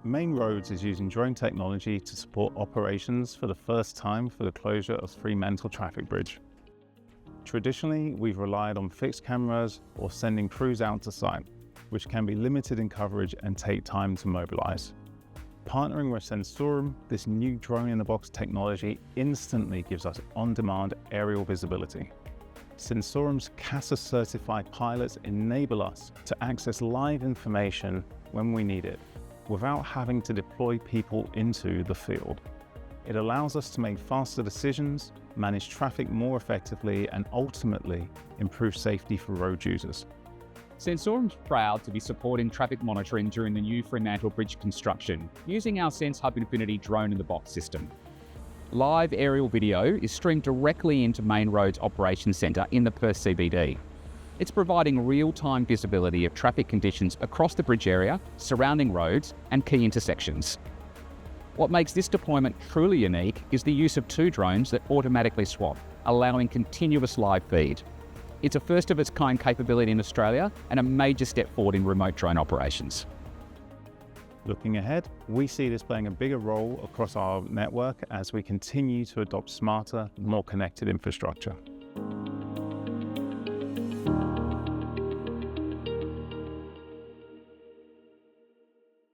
Main Roads is using drone technology to support operations for the first time for the closure of Fremantle Traffic Bridge. Traditionally, we've relied on fixed cameras or sending crews out to site, which can be limited in coverage and take time to mobilize. Partnering with Sensorem, this new drone-in-the-box technology instantly gives us on-demand aerial visibility. Sensorem's CASA-certified pilots enable us to access live information when we need it, without having to deploy people into the field. It allows us to make faster decisions, manage traffic more effectively, and ultimately improve safety for road users. Sensorem's proud to be supporting traffic monitoring during the new Fremantle Bridge construction using our SensHub Infinity drone-in-the-box system. Live aerial video is streamed directly into Main Roads Operations Centre in the Perth CBD. It's providing real-time visibility of traffic conditions across the bridge area, surrounding roads and key intersections. What makes this deployment truly unique is the use of 2 drones that automatically swap, allowing continuous live feed. It's a first-of-its-kind capability in Australia and a major step forward in remote drone operations. Looking ahead, we see this playing a bigger role across our network as we continue to adopt smarter, more connected infrastructure.